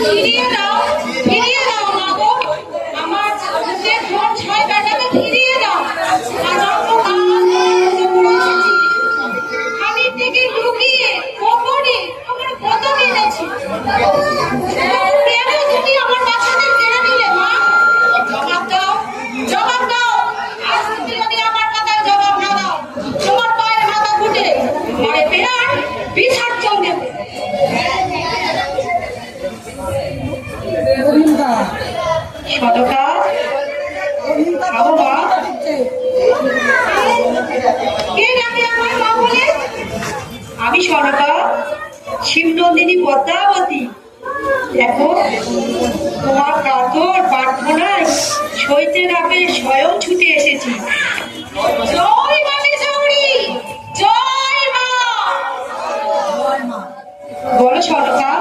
ফিরিয়ে দাও, ফিরিয়ে দাও মা গো। আমার যে ধন ছয় বেটাকে ফিরিয়ে দাও। আমি থেকে লুকিয়ে গোপনে আমার কত মেরেছি। কেন তুমি আমার বাচ্চাদের কেড়ে নিলে মা? জবাব দাও, জবাব দাও। আজ তুমি যদি আমার কথায় জবাব না দাও, তোমার পায়ের মাথা ফুটে মারে বেড়ার বিসর্জন দেবে। সদকা খাবো মা। কে ডাকে আমার মা বলে? আমি সদকা, শিবনন্দিনী পদ্মাবতী। দেখো তোমার কাতর প্রার্থনায় সইতে না পেরে স্বয়ং ছুটে এসেছি। জয় মা মেজৌরি, জয় মা। বলো সদকা,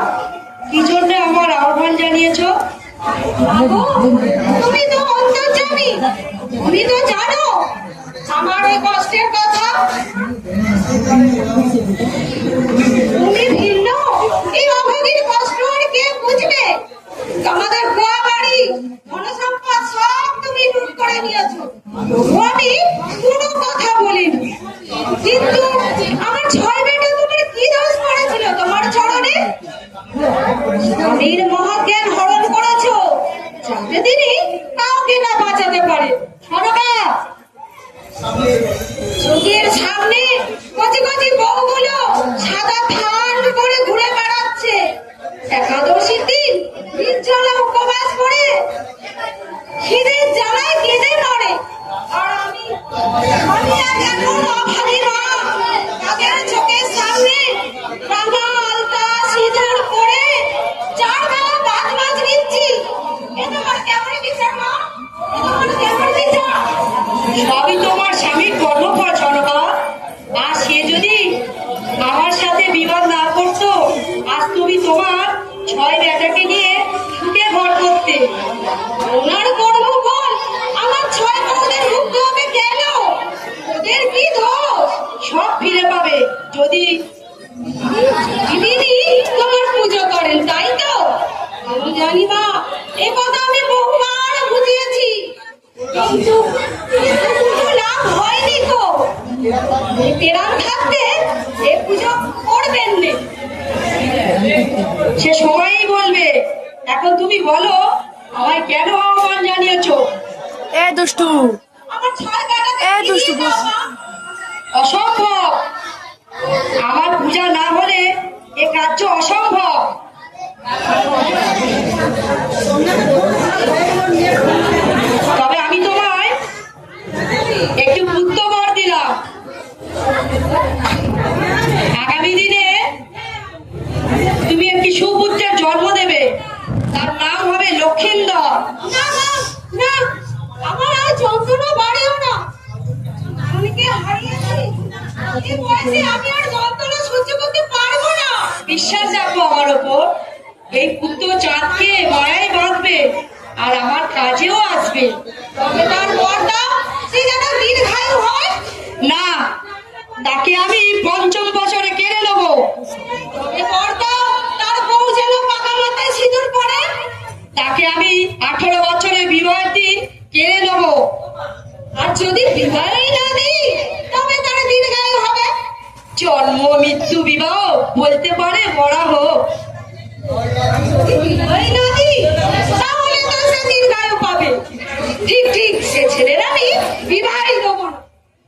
কি জন্য আমার আহ্বান জানিয়েছো? তুমি তো অন্তর্যামী, তুমি তো জানো আমার এই কষ্টের কথা। তুমি ভিন্ন, এই অভাগীর কষ্ট আর কে বুঝবে? আমাদের গোয়া বাড়ি ধনসম্পদ সব তুমি লুট করে নিয়েছো। আমি কোনো কথা বলিনি, কিন্তু আমার ছয় বেটা তোমার কি দোষ করেছিল তোমার চরণে? স্বামীর মহাজ্ঞান হরণ করেছো, যাতে তিনি কাউকে না বাঁচাতে পারে। সরকা চোখের সামনে কচি কচি বউগুলো সাদা থান করে ঘুরে বেড়াচ্ছে। একাদশীর দিন নির্জলা উপবাস করে খিদের জ্বালায় কেঁদে মরে। আর আমি আজ এখন অভাগী মা, তাদের চোখের সামনে রাঙা আলতা সিঁদুর পরে চার বেলা বাজ বাজ নিচ্ছি। এ তোমার কেমন বিচার মা? এ তোমার কেমন বিচার? সবই তোমার স্বামীর কর্মফল সনকা। আর সে যদি আমার সাথে বিবাদ না করতো, আজ তুমি তোমার ছয় বেটাকে নিয়ে ছুটে ঘর করতে। ওনার কর্মফল আমার ছয় বউদের ভুগতে হবে কেন? ওদের কি দোষ? সব ফিরে পাবে যদি তিনি তোমার পুজো করেন, তাই তো? আমি জানি মা, এ কথা আমি বহুবার বুঝিয়েছি, কিন্তু লাভ হয়নি তো। প্রাণ থাকতে এ পুজো করবেন না, সে সময়ই বলবে। এখন তুমি বলো, আমায় কেন আহ্বান জানিয়েছো? এ দুষ্টু, আমার ছয় বেটাকে এ দুষ্টু বস। অসম্ভব, আমার পূজা না হলে এ কার্য অসম্ভব। তবে আমি তোমায় একটু পুত্র বর দিলাম। আগামী দিনে তুমি একটি সুপুত্রের জন্ম দেবে, তার নাম হবে লক্ষিন্দর। না না না, আমার আর যন্ত্রণা বাড়েও না। অনেকে হারিয়েছি, এই বয়সে আমি আর যন্ত্রণা সহ্য করতে পারবো না। বিশ্বাস রাখো আমার ওপর, এই পুত্র চাঁদকে মায়াই বাঁধবে আর আমার কাজেও আসবে। তবে তার বরটা সে যেন দীর্ঘায়ু হয় না, তাকে আমি পঞ্চম বছরে কেড়ে নেবো। তবে বরটা তার বউ যেন পাকা মাথায় সিঁদুর পরে, তাকে আমি 18 বছরে বিবাহের দিন কেড়ে নেবো। আর যদি বিবাহই না দিই, তবে তার দীর্ঘায়ু হবে। জন্ম মৃত্যু বিবাহ বলতে পারে বড়া হোক। যদি বিবাহই না দিই, তাহলে তো সে দীর্ঘায়ু পাবে। ঠিক ঠিক, সে ছেলের আমি বিবাহই দেবো না।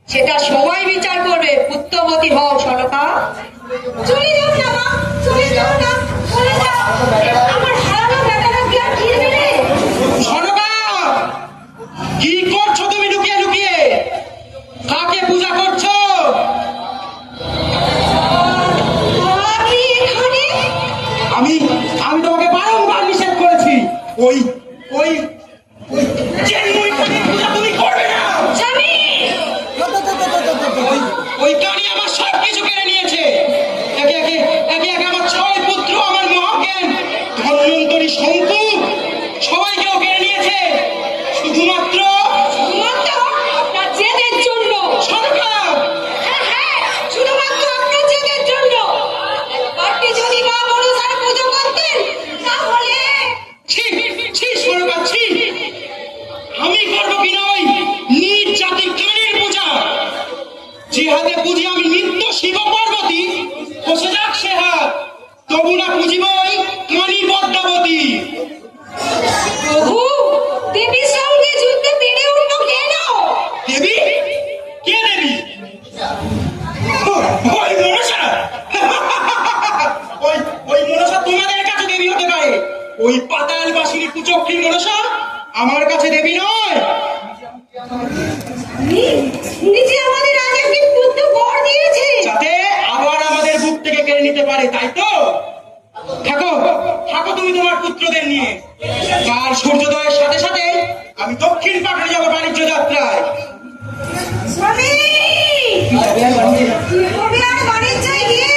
সেটা সময় বিচার করবে। পুত্রবতী হও সনকা। চলে যাও না মা, চলে যাও না, চলে যাও। আমার হারানো বেটাটা কি আর ফিরবে রে? সনকা, কি করছো তুমি লুকিয়ে লুকিয়ে? কাকে পূজা করছো? আপনি এখানে? আমি আমি তোমাকে বারংবার নিষেধ করেছি। ওই ওই ওই চেন্নাই পূজা তুমি করবে না। স্বামী, ওই কানি আমার সব কিছু কেড়ে নিয়েছে। একে একে একে একে আমার ছয় পুত্র, আমার মহাজ্ঞান ধন্বন্তরী শঙ্কু সবাইকেও কেড়ে নিয়েছে। শুধুমাত্র আপনার জেদের জন্য। সরকার হ্যাঁ হ্যাঁ, শুধুমাত্র আপনার জেদের জন্য। একবারটি যদি মা মনসার পুজো করতেন, তাহলে ওই পাতাল বাসিনী কুচক্রী মনসা আমার কাছে দেবী নয়। নিজে আমাদের আগে একটি পুত্র বর দিয়েছে, যাতে আবার আমাদের বুক থেকে কেড়ে নিতে পারে, তাই তো? থাকো থাকো তুমি তোমার পুত্রদের নিয়ে। কাল সূর্যোদয়ের সাথে সাথে আমি দক্ষিণ পাটে যাবো বাণিজ্য যাত্রায়। স্বামী কবে আর বাণিজ্যে গিয়ে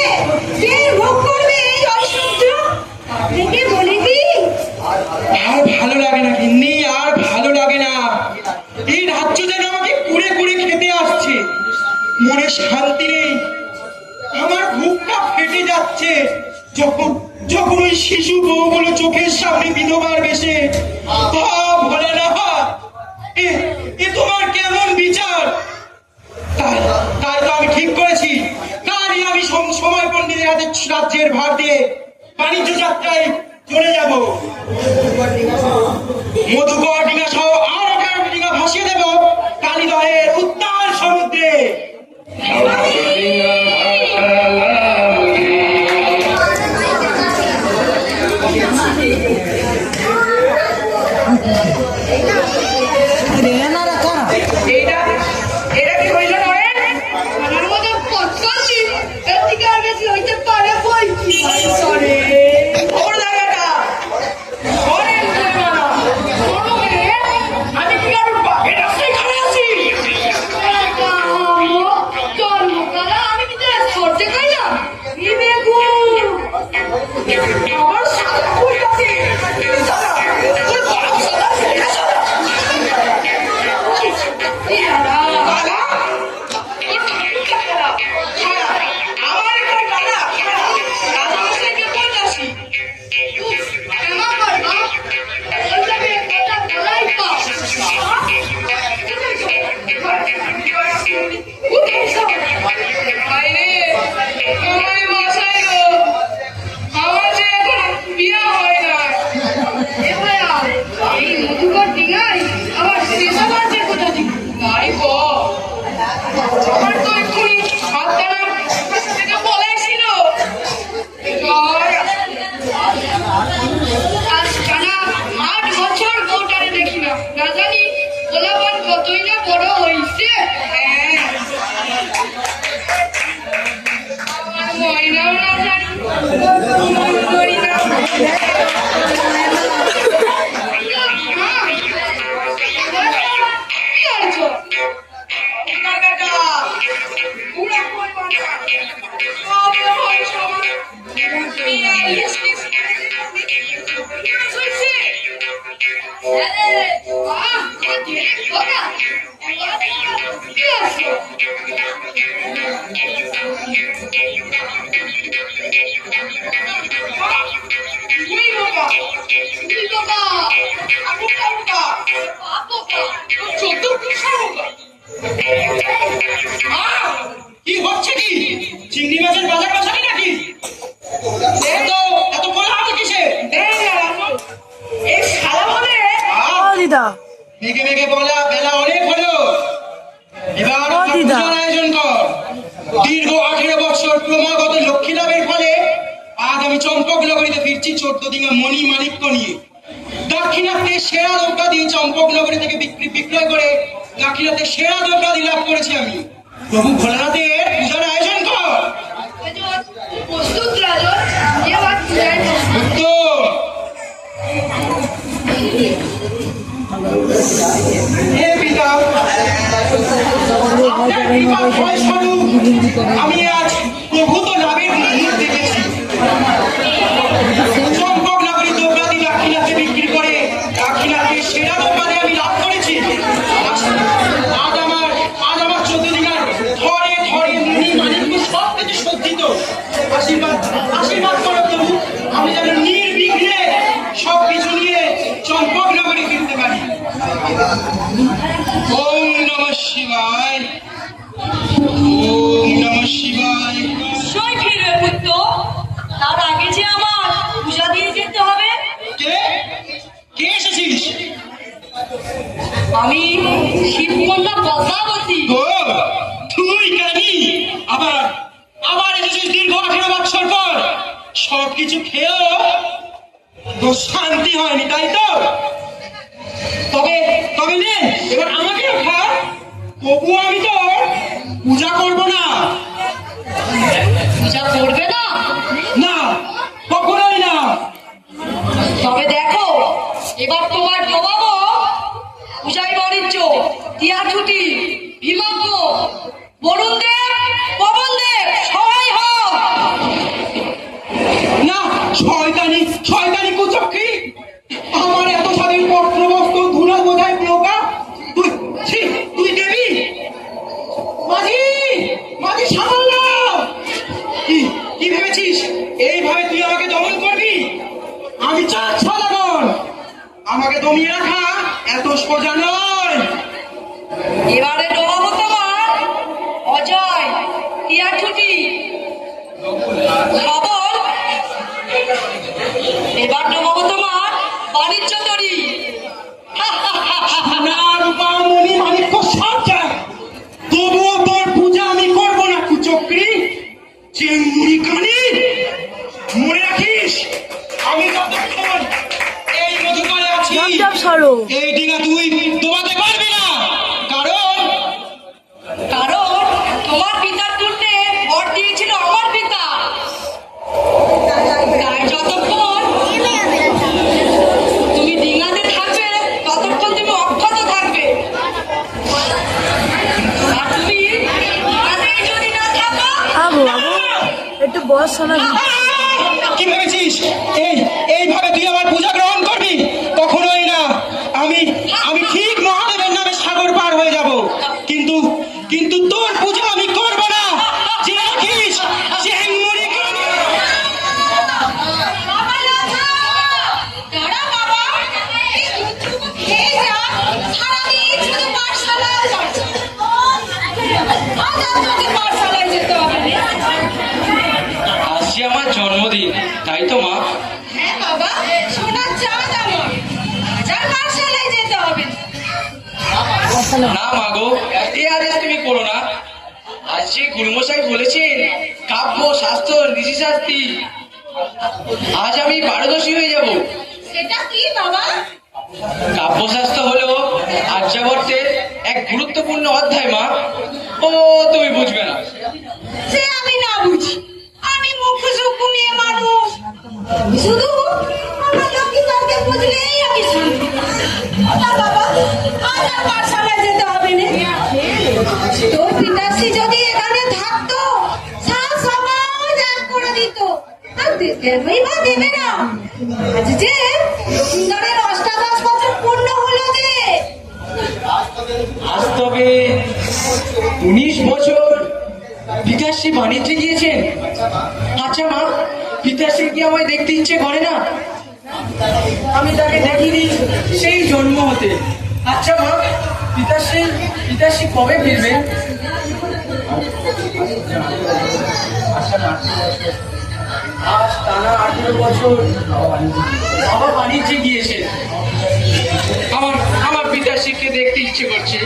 কে ভোগ করবে এই ঐশ্বর্য? আপনাকে বলে কি আর ভালো লাগে না গিন্নি, আর ভালো লাগে না। এই রাজ্য যেন আমাকে কুড়ে কুড়ে খেতে আসছে, মনে শান্তি নেই, আমার বুকটা ফেটে যাচ্ছে। যখন যখন ওই শিশু বউগুলো চোখের সামনে বিধবার বেশে, ভোলে না, এ তোমার কেমন বিচার? তাই তাই তো আমি ঠিক করেছি, কালই আমি সময় পণ্ডিতের হাতে রাজ্যের ভার দিয়ে বাণিজ্য যাত্রায় চলে যাব। মধুকর ডিঙা সহ আরো 11টি ডিঙা ভাসিয়ে দেব কালীদহের উত্তাল সমুদ্রে। এটা কি হইল নয়? আমার মতো পছন্দ এর থেকে আর বেশি হইতে পারে বই কি সরে ওর জায়গাটা সরে না আমি কি আর বাকি রাস্তায় খাড়া আছি? জন্মকালে আমি কি তার সরতে খাই না? ই বেগু আমার সাথে কইতাছি সারা তোর বাপ সারা সারা আমার তো এক্ষুনি হাতটা থেকে বলেছিল আজ টানা 8 বছর বউটারে দেখি না, না জানি গোলাপান কতই না বড় হইছে। আমার ময়নাও না জানি করি না। কি হয়েছে? কি হচ্ছে কি? চিংড়ি মাছের বাজার বসানি নাকি? এত এত কোলাহল কিসে? এই শালা বলে মেঘে মেঘে বলা বেলা অনেক হলো, এবার পূজার আয়োজন কর। দীর্ঘ 18 বছর ক্রমাগত লক্ষ্মী লাভের ফলে আজ আমি চম্পকনগরীতে ফিরছি 14 ডিঙা মণি মাণিক্য নিয়ে। দাক্ষিণাত্যে সেরা দ্রব্যাদি চম্পকনগরী থেকে বিক্রয় করে দাক্ষিণাত্যে সেরা দ্রব্যাদি লাভ করেছি আমি। প্রভু ভোলানাথের পূজার আয়োজন কর। প্রস্তুত রাজন, যে বাত পূজায় হে পিতা, আপনার কৃপা ফলস্বরূপ আমি আজ প্রভূত লাভের মুখ দেখেছি। চম্পকনগরী দ্রব্যাদি দাক্ষিণাত্যে বিক্রি করে দাক্ষিণাত্যের সেরা দ্রব্যাদি আমি লাভ করেছি। আজ আমার 14 দিনের ধরে ধরে মুনি মানিক্য সব কিছু সজ্জিত। আশীর্বাদ করো প্রভু, আমি যেন নির্বিঘ্নে সবকিছু নিয়ে চম্পকনগরী ফিরতে পারি। ওম নমঃ শিবায়, ওম নমঃ শিবায়। নিশ্চয় ফিরবে পুত্র, তার আগে যে আমার পূজা দিয়ে যেতে হবে। কে কে এসেছিস? আমি শিবকন্যা পদ্মাবতী। ও তুই কানি আবার আবার এসেছিস দীর্ঘ 18 বছর পর। সবকিছু খেয়েও তোর শান্তি হয়নি তাই তো? তবে তবে নে এবার আমাকে খা, তবুও আমি তোর পূজা করবো না। পূজা করবে না? না, কখনোই না। তবে দেখো, এবার তোমার ডোবাবো পূজাই বাণিজ্য, টিয়া ছুটি, ভীমাঙ্গ, বরুণ দেব, পবন দেব, সবাই হোক। না, শয়তানি শয়তানি কুচক্রী, আমার এত স্বাধীন পত্র বস্তু ধুলো বোঝায় নৌকা, তুই ছি, তুই দেবী? মাঝি মাঝি সামাল দাও। কি কি ভেবেছিস এইভাবে তুই আমাকে দমন করবি? আমি চার সালাগন, আমাকে দমিয়ে রাখা এত সোজা নয়। এবারে ডোবাবো তোমার অজয়, টিয়া ছুটি, সবল। এবার ডোবাবো তোমার বাণিজ্য তরী। সোনা রূপা মণি মাণিক্য সব যায়, তবুও তোর পূজা আমি করবো না কুচক্রী, চেঙ্গুড়ি কানি। মনে রাখিস, আমি যতক্ষণ এই মধুকারে আছি এই ডিঙা তুই ডোবাতে পারবি না, কারণ কারণ তোমার পিতার পুণ্যে বর দিয়েছিল আমার পিতা। তাই যতক্ষণ তুমি ডিঙাতে থাকবে ততক্ষণ তুমি অক্ষত থাকবে, আর তুমি ডিঙাতেই যদি না থাকো, আবু আবু একটু বয়স শোনা কি ভেবেছিস এইভাবে তুই আমার পূজা গ্রহণ করবি? কখনোই না। আমি আমি ঠিক মহাদেবের নামে সাগর পার হয়ে যাব, কিন্তু কিন্তু তোর পূজা আমি করব না। যে রাখিস চেঙ্গুড়ি কানি। দাঁড়া বাবা, এই দুধটুকু খেয়ে যা, সারাদিন শুধু পাঠশালায় যাচ্ছে। আজ আর তোকে পাঠশালায় যেতে হবে না। আজ যে আমার জন্মদিন, তাই তো মা? হ্যাঁ বাবা, সোনার চাঁদ আমার, আজ আর পাঠশালায় যেতে হবে না। না মা গো, এই আদেশ তুমি করো না। আজ যে গুরুমশাই বলেছেন কাব্য শাস্ত্র নীতিশাস্ত্রী, আজ আমি পারদর্শী হয়ে যাব। সেটা কি বাবা? কাব্যশাস্ত্র হলো আর্যাবর্তের এক গুরুত্বপূর্ণ অধ্যায় মা। ও তুমি বুঝবে না। সে আমি না বুঝি, আমি মুখ চক্ষু মেয়ে মানুষ, শুধু আমার লক্ষ্মীকে বুঝলেই আমি শান্তি। না বাবা, আজ আর পাঠশালায় যেতে হবে না। তোর পিতাশ্রী যদি এখানে থাকতো, সারা সমাজ এক করে দিত, আর কেনই বা দেবে না? আজ যে লক্ষ্মীধরের অষ্টাদশ বছর পূর্ণ হলো যে। আজ তবে 19 বছর পিতাশ্রী বাণিজ্যে গিয়েছেন। আচ্ছা মা, পিতাশ্রী কি আমায় দেখতে ইচ্ছে করে না? আমি তাকে দেখিনি সেই জন্ম হতে। আচ্ছা মা, পিতাশ্রী কবে ফিরবেন? আজ টানা 18 বছর বাবা বাণিজ্যে গিয়েছেন। আমার আমার পিতাশ্রীকে দেখতে ইচ্ছে করছে।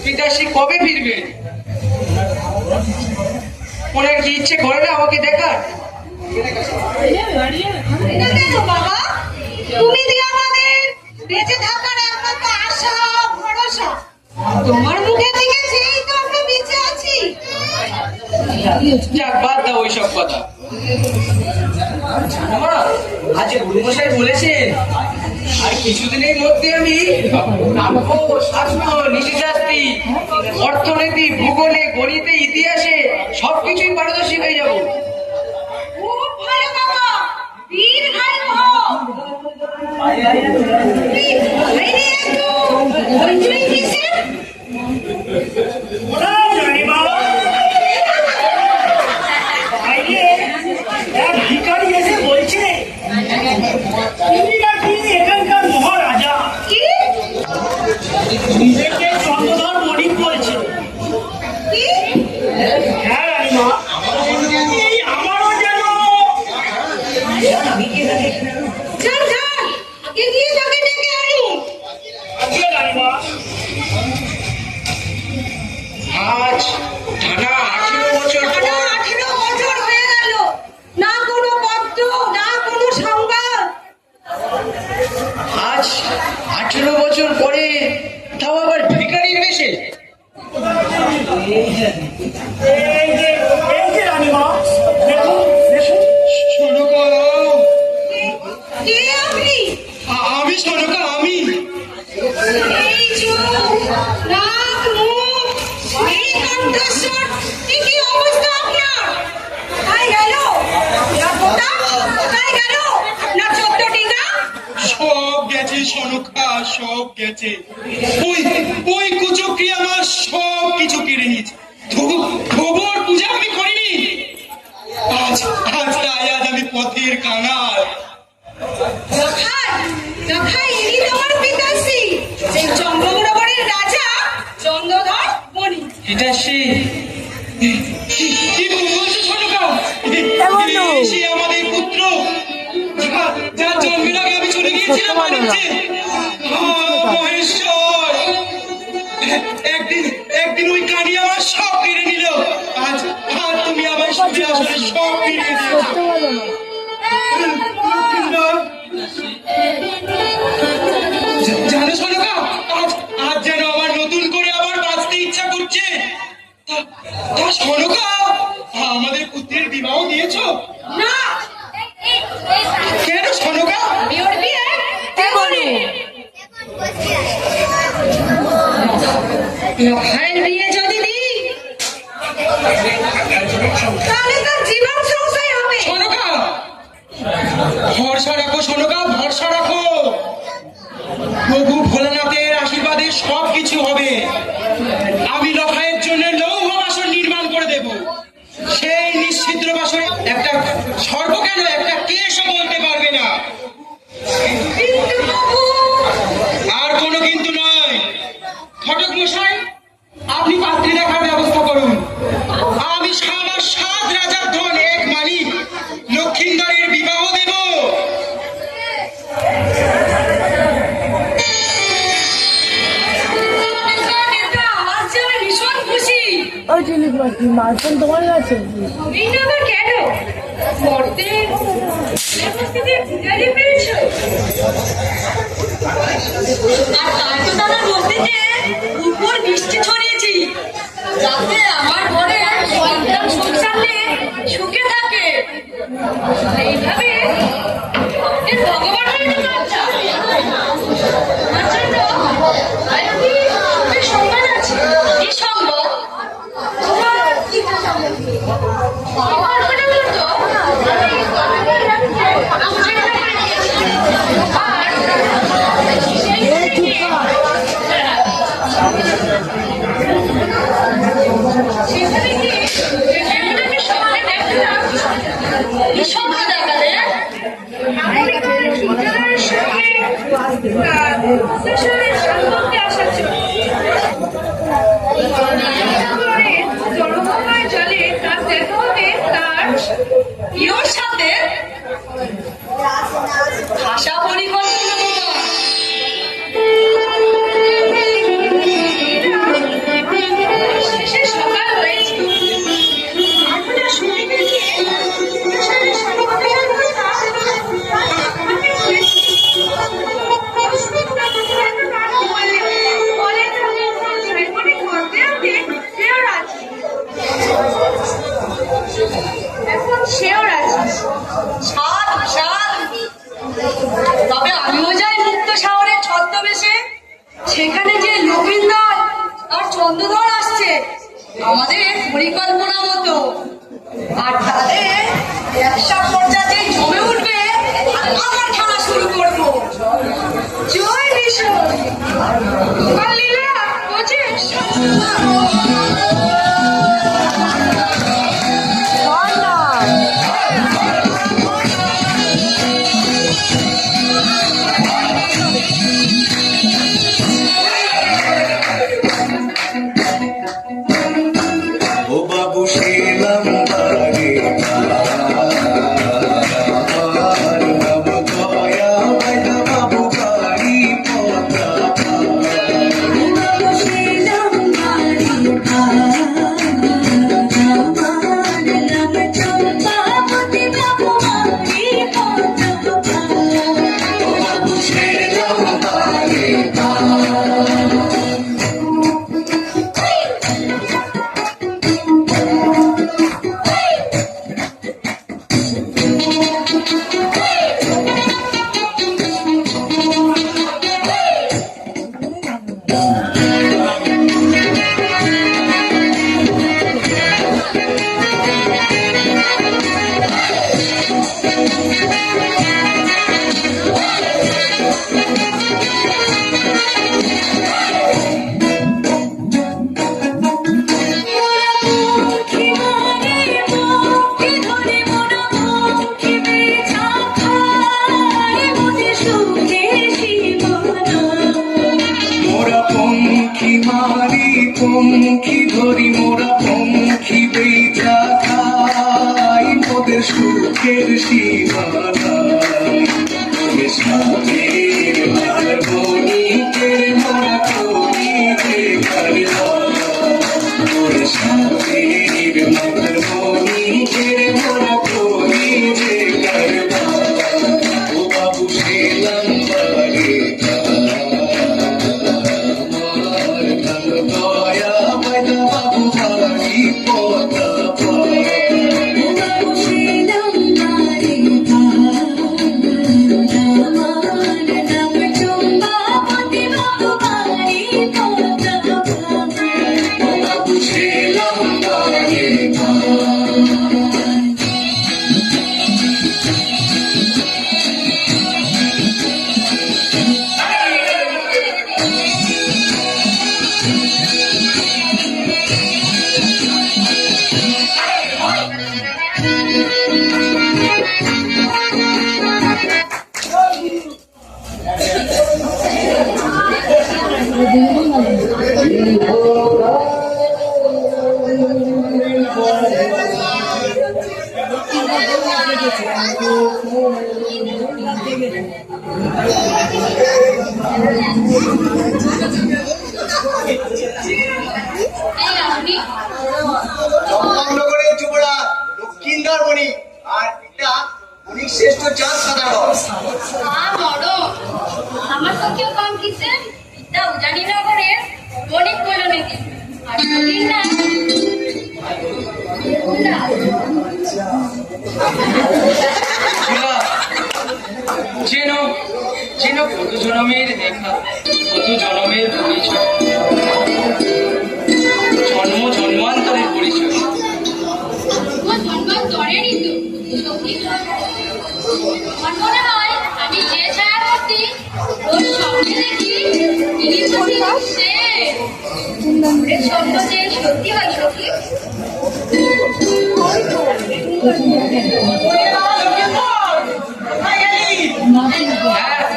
পিতাশ্রী কবে ফিরবেন? ওনার কি ইচ্ছে করে না আমাকে দেখার? এটা কেন বাবা? তুমি যে আমাদের বেঁচে থাকার একমাত্র আশা ভরসা, তোমার মুখে দেখেছি তো আমরা বেঁচে আছি। যাক, বাদ দাও ওইসব কথা। জানো মা, আজ গুরুমশাই বলেছেন আর কিছুদিনের মধ্যে আমি কাব্য শাস্ত্র নীতিশাস্ত্রী অর্থনীতি ভূগোলে গণিতে ইতিহাসে সবকিছুই পারদর্শী হয়ে যাব। খুব ভালো বাবা, বীর ভাই হও। বাইরে একটু হইচই কিসের? ভিখারি এসে বলছে তিনি নাকি এখানকার মহারাজা, কি নিজেকে চন্দ্রধর মণিক বলছে। কি? হ্যাঁ রানীমা, এই আমারও যেন যান যান, এগিয়ে তাকে ডেকে আনুন। আজকে রানীমা আজ টানা 18 বছর টানা পর 18 বছর হয়ে গেল, না কোনো পত্র, না কোনো সংবাদ, সব গেছে সনকা, সব গেছে। ওই ওই কুচক্রি আমার সব কিছু কেড়ে নিয়েছে। গোবর পূজা আমি করিনি, আজ আজ তাই আজ আমি পথের কাঙাল। ইনি তোমার পিতাশ্রী, সেই চন্দ্রগড়ের রাজা চন্দ্রধর বণিক। এটা সে কি বলছো সনকা? সে আমাদের পুত্র, যার জন্মের আগে আমি চলে গিয়েছিলাম বাণিজ্যে। মহেশ্বর, একদিন একদিন ওই কানি আমার সব কেড়ে নিল। আজ আজ তুমি আমার সাথে আসলে সব ফিরিয়ে দিয়েছো। সত্যি বলো না। লক্ষ্মীন্দর, জানো সনকা, আজ আজ যেন আমার নতুন করে আবার বাঁচতে ইচ্ছা করছে। তা সনকা, আমাদের পুত্রের বিবাহ দিয়েছো? না, কেন সনকা? আমি ওর বিয়ে দেবনি। লক্ষায়ের বিয়ে যদি দিই, তাহলে তার জীবন সংশয় হবে। সনকা, ভরসা রাখো সনকা, ভরসা রাখো। প্রভু ভোলানাথের আশীর্বাদে সব কিছু হবে। আমি লখায়ের জন্য লৌহ বাসন নির্মাণ করে দেব। সেই নিশ্চিদ্র বাসনে একটা সর্ব কেন একটা কেশও বলতে পারবে না। কিন্তু প্রভু, আর কোনো কিন্তু নয়। ঘটক মশাই, আপনি পাত্রী দেখার ব্যবস্থা করুন। আমি আমার 7 রাজার ধন এক মানিক লক্ষিন্দরের বিবাহ দেব। এটা আজ যে আমি ভীষণ খুশি। ওই টিলিক মাটি মার্শন তোমার কাছে? তুমি না আবার কেন মর্তের উপস্থিতি বুঝাতে পেরেছো? আর তাই তো তারা বলতে যে উপর বৃষ্টি ছড়িয়েছি, যাতে আমার ঘরে সন্তান সংসারে সুখে থাকে। এইভাবে আমাদের ভগবান হয়তো কাঁদটা আমার জন্য আয়োগী সুখের সংবাদ আছে। কি সংবাদ? আমার মনে হতো সেখানে গিয়ে এমনকি সবাই দেখলাম বিষণ্ণ দেখালে আমেরিকার হিটলারের সঙ্গে প্রফেসরের সম্পর্কে আসা ছিল। জলময় জলে তার দেখা হবে তার প্রিয়র সাথে ভাষা পরিকল্পনা শেষে সকাল হয়েছে। আমরা শুনিতে গিয়ে প্রফেসরের সম্পর্কের কথা আমাকে বলেছে। পঙ্খী ধরি মোরা পঙ্খী বেচা খাই মোদের সুখের সীমানায় মোদের সাথের বণিকের মোরা করি বেকার মোদের সাথের বণিকের মোরা করি বেকার ও বাবু সেলাম বাড়ি দয়া বাইদা বাবু বাড়ি পদা চম্পকনগরের যুবরা লক্ষিন্দর বণিক আর এটা বণিক শ্রেষ্ঠ চাঁদ সদাগর। আমার তো কেউ কম কিসে তা উজানি নগরের বণিক কইল নাকি আর বণিক না যেন যেন কত জনমের দেখা, কত জনমের পরিচয়, জন্ম জন্মান্তরের পরিচয়। জন্মান্তরেরই তো সত্যি। আমার মনে হয় আমি যে ছায়ামূর্তি ওর স্বপ্নে দেখি তিনি তো সে ওর স্বপ্ন যে সত্যি হয় সত্যি।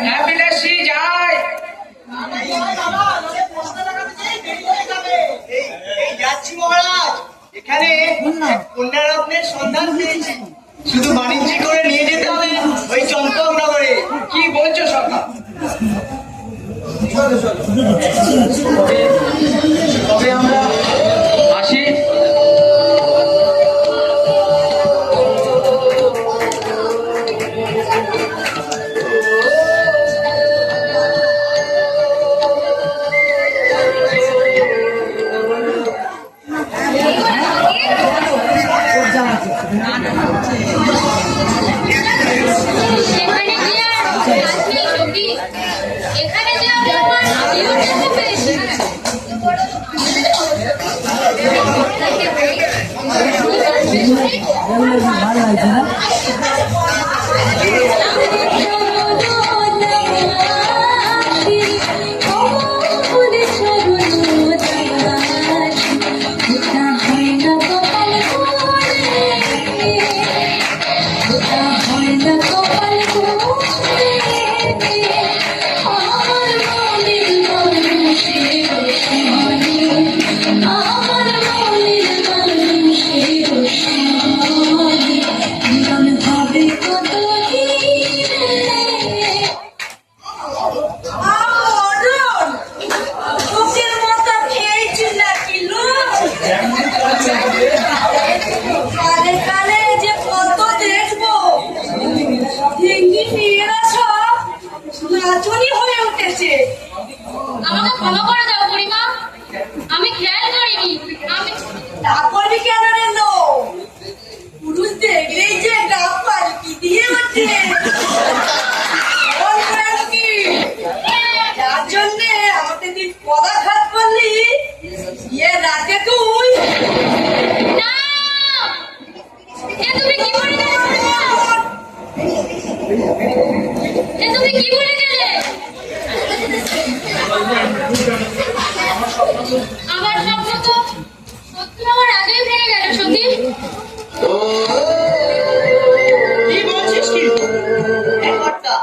হ্যাঁ বিলাসী যায়। এই যাচ্ছি মহারাজ, এখানে এক কন্যারত্নের সন্ধান পেয়েছি। শুধু বাণিজ্যিক করে নিয়ে যেতে হবে ওই চম্পকনগরে। কি বলছো সখা? তবে আমরা আসি। সেখানে গিয়ে আসলে সত্যি এখানে যে আমি আমার জীবন দেখতে পেরেছি ভালো লাগছে না? আমাকে ক্ষমা করে দাও বুড়িমা, আমি খেয়াল করিনি। আমি তারপরে কেন রেল পুরুষ দেখলেই যে গা পালকি দিয়ে ওঠে যার জন্যে আমাকে তুই পদাঘাত করলি, ইয়ে রাতে তুই না, এ তুমি কি বলে গেলে? এ তুমি কি বলে গেলে? আমার স্বপ্ন তো সত্যি আমার আগেই ভেঙে গেল সত্যি। কি বলছিস কি? এক কর্তা,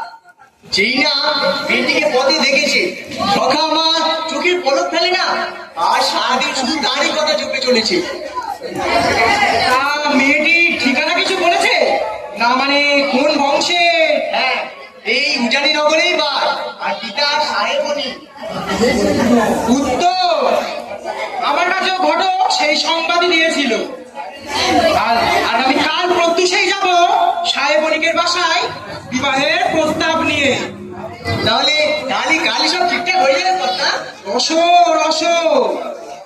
যেই না মেয়েটিকে পথে দেখেছে, সখা আমার চোখের পলক ফেলে না, আর সারাদিন শুধু তারই কথা চোখে চলেছে। তা মেয়েটির ঠিকানা কিছু বলেছে? না মানে কোন বংশে? হ্যাঁ, এই উজানি নগরেই বাস, আর পিতা সাহেব উনি। উত্তর আমার কাছেও ঘটক সেই সংবাদই দিয়েছিল। আর আর আমি কাল প্রত্যুষেই যাব সাহেব বণিকের বাসায় বিবাহের প্রস্তাব নিয়ে। তাহলে কালই সব ঠিকঠাক হয়ে যাবে কথা। রসো রসো,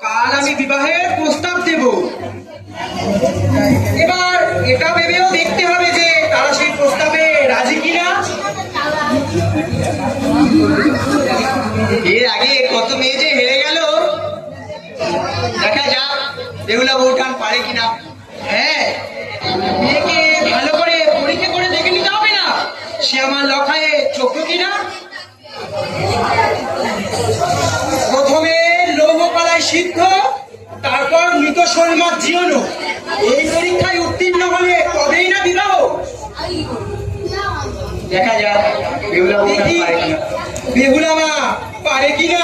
কাল আমি বিবাহের প্রস্তাব দেব। এবার এটা ভেবেও দেখতে হবে যে তারা সেই প্রস্তাবে রাজি কিনা। এর আগে কত মেয়ে যে হেরে গেল, দেখা যাক বেহুলা বউঠান পারে কিনা। হ্যাঁ, মেয়েকে ভালো করে পরীক্ষা করে দেখে নিতে হবে না সে আমার লখায়ে যোগ্য কিনা। প্রথমে লৌহকলায় সিদ্ধ, তারপর মৃত শৈলমার জীবনও। এই পরীক্ষায় উত্তীর্ণ হলে তবেই না বিবাহ। দেখা যাক বেহুলা বউঠান দেখি পারে কিনা। বেহুলা মা পারে কিনা।